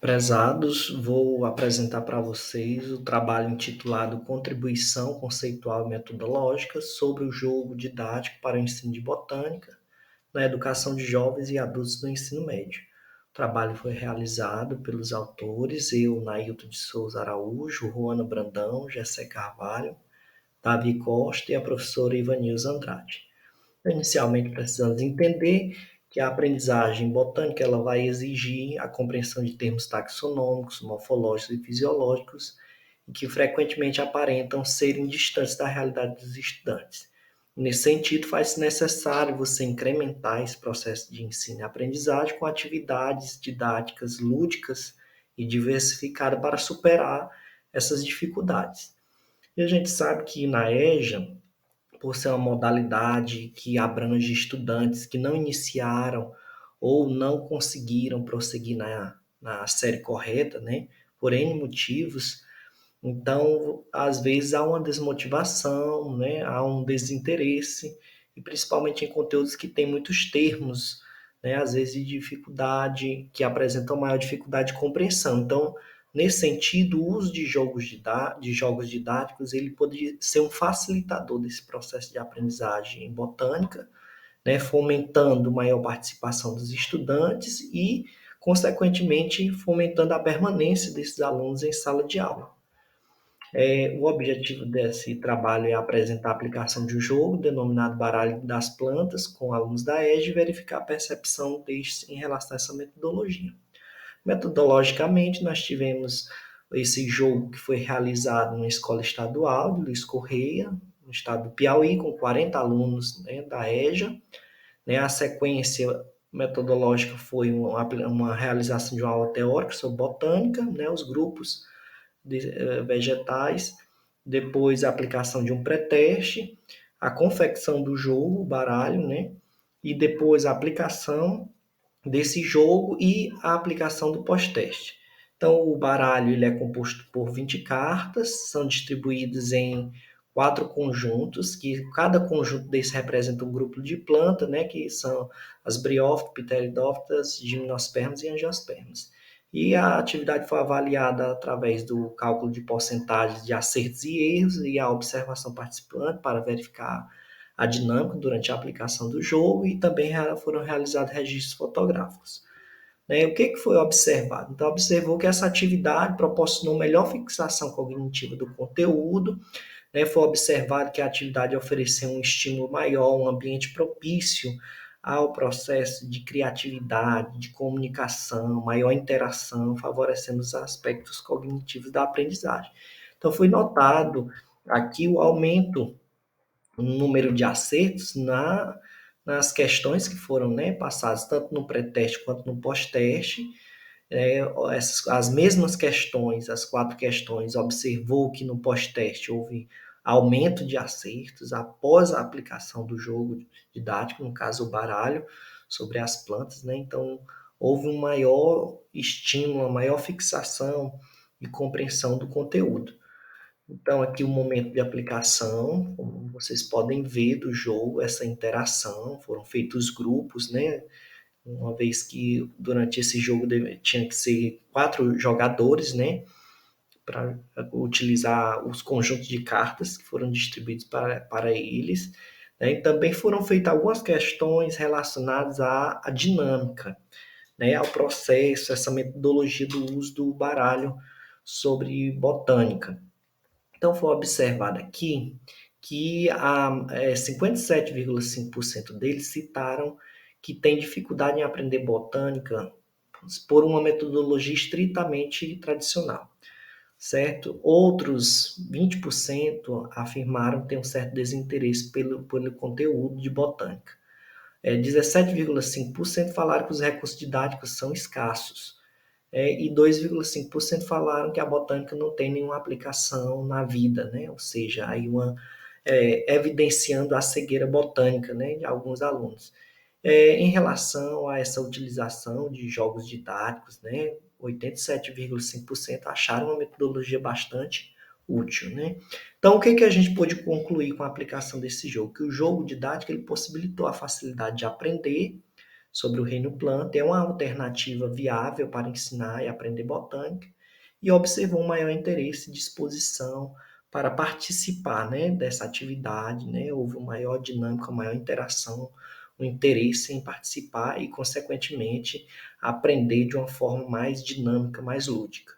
Prezados, vou apresentar para vocês o trabalho intitulado Contribuição Conceitual e Metodológica sobre o jogo didático para o ensino de botânica na educação de jovens e adultos no ensino médio. O trabalho foi realizado pelos autores, eu, Nailton de Souza Araújo, Ruana Brandão, Gessé Carvalho, Davi Costa e a professora Ivanilza Andrade. Inicialmente, precisamos entender que a aprendizagem botânica ela vai exigir a compreensão de termos taxonômicos, morfológicos e fisiológicos, e que frequentemente aparentam serem distantes da realidade dos estudantes. Nesse sentido, faz-se necessário você incrementar esse processo de ensino e aprendizagem com atividades didáticas lúdicas e diversificadas para superar essas dificuldades. E a gente sabe que na EJA, por ser uma modalidade que abrange estudantes que não iniciaram ou não conseguiram prosseguir na série correta, né? Por N motivos. Então, às vezes há uma desmotivação, né? Há um desinteresse, e principalmente em conteúdos que têm muitos termos, né? Às vezes de dificuldade, que apresentam maior dificuldade de compreensão. Então, nesse sentido, o uso de jogos didáticos ele pode ser um facilitador desse processo de aprendizagem em botânica, né? Fomentando maior participação dos estudantes e, consequentemente, fomentando a permanência desses alunos em sala de aula. O objetivo desse trabalho é apresentar a aplicação de um jogo denominado Baralho das Plantas com alunos da EJA e verificar a percepção destes em relação a essa metodologia. Metodologicamente, nós tivemos esse jogo que foi realizado na escola estadual de Luiz Correia, no estado do Piauí, com 40 alunos, né, da EJA. Né, a sequência metodológica foi uma realização de uma aula teórica sobre botânica, né, os grupos vegetais, depois a aplicação de um pré-teste, a confecção do jogo, o baralho, né? E depois a aplicação desse jogo e a aplicação do pós-teste. Então, o baralho ele é composto por 20 cartas, são distribuídas em 4 conjuntos, que cada conjunto desse representa um grupo de planta, né, que são as briófitas, pteridófitas, gimnospermas e angiospermas. E a atividade foi avaliada através do cálculo de porcentagens de acertos e erros e a observação participante para verificar a dinâmica durante a aplicação do jogo e também foram realizados registros fotográficos. Né? O que foi observado? Então, observou que essa atividade proporcionou melhor fixação cognitiva do conteúdo, né? Foi observado que a atividade ofereceu um estímulo maior, um ambiente propício ao processo de criatividade, de comunicação, maior interação, favorecendo os aspectos cognitivos da aprendizagem. Então, foi notado aqui o aumento no número de acertos nas questões que foram, né, passadas, tanto no pré-teste quanto no pós-teste. As mesmas questões, as 4 questões, observou que no pós-teste houve aumento de acertos após a aplicação do jogo didático, no caso o baralho, sobre as plantas, né? Então, houve um maior estímulo, uma maior fixação e compreensão do conteúdo. Então, aqui o momento de aplicação, como vocês podem ver do jogo, essa interação, foram feitos grupos, né? Uma vez que durante esse jogo tinha que ser 4 jogadores, né? Para utilizar os conjuntos de cartas que foram distribuídos para eles. Né? E também foram feitas algumas questões relacionadas à dinâmica, né? Ao processo, essa metodologia do uso do baralho sobre botânica. Então, foi observado aqui que 57,5% deles citaram que tem dificuldade em aprender botânica por uma metodologia estritamente tradicional, certo? Outros 20% afirmaram ter um certo desinteresse pelo conteúdo de botânica. 17,5% falaram que os recursos didáticos são escassos. E 2,5% falaram que a botânica não tem nenhuma aplicação na vida, né? Ou seja, aí evidenciando a cegueira botânica, né, de alguns alunos. Em relação a essa utilização de jogos didáticos, né, 87,5% acharam uma metodologia bastante útil, né? Então, o que a gente pôde concluir com a aplicação desse jogo? Que o jogo didático ele possibilitou a facilidade de aprender, sobre o reino planta, é uma alternativa viável para ensinar e aprender botânica, e observou um maior interesse e disposição para participar, né, dessa atividade, né? Houve uma maior dinâmica, uma maior interação, um interesse em participar e, consequentemente, aprender de uma forma mais dinâmica, mais lúdica.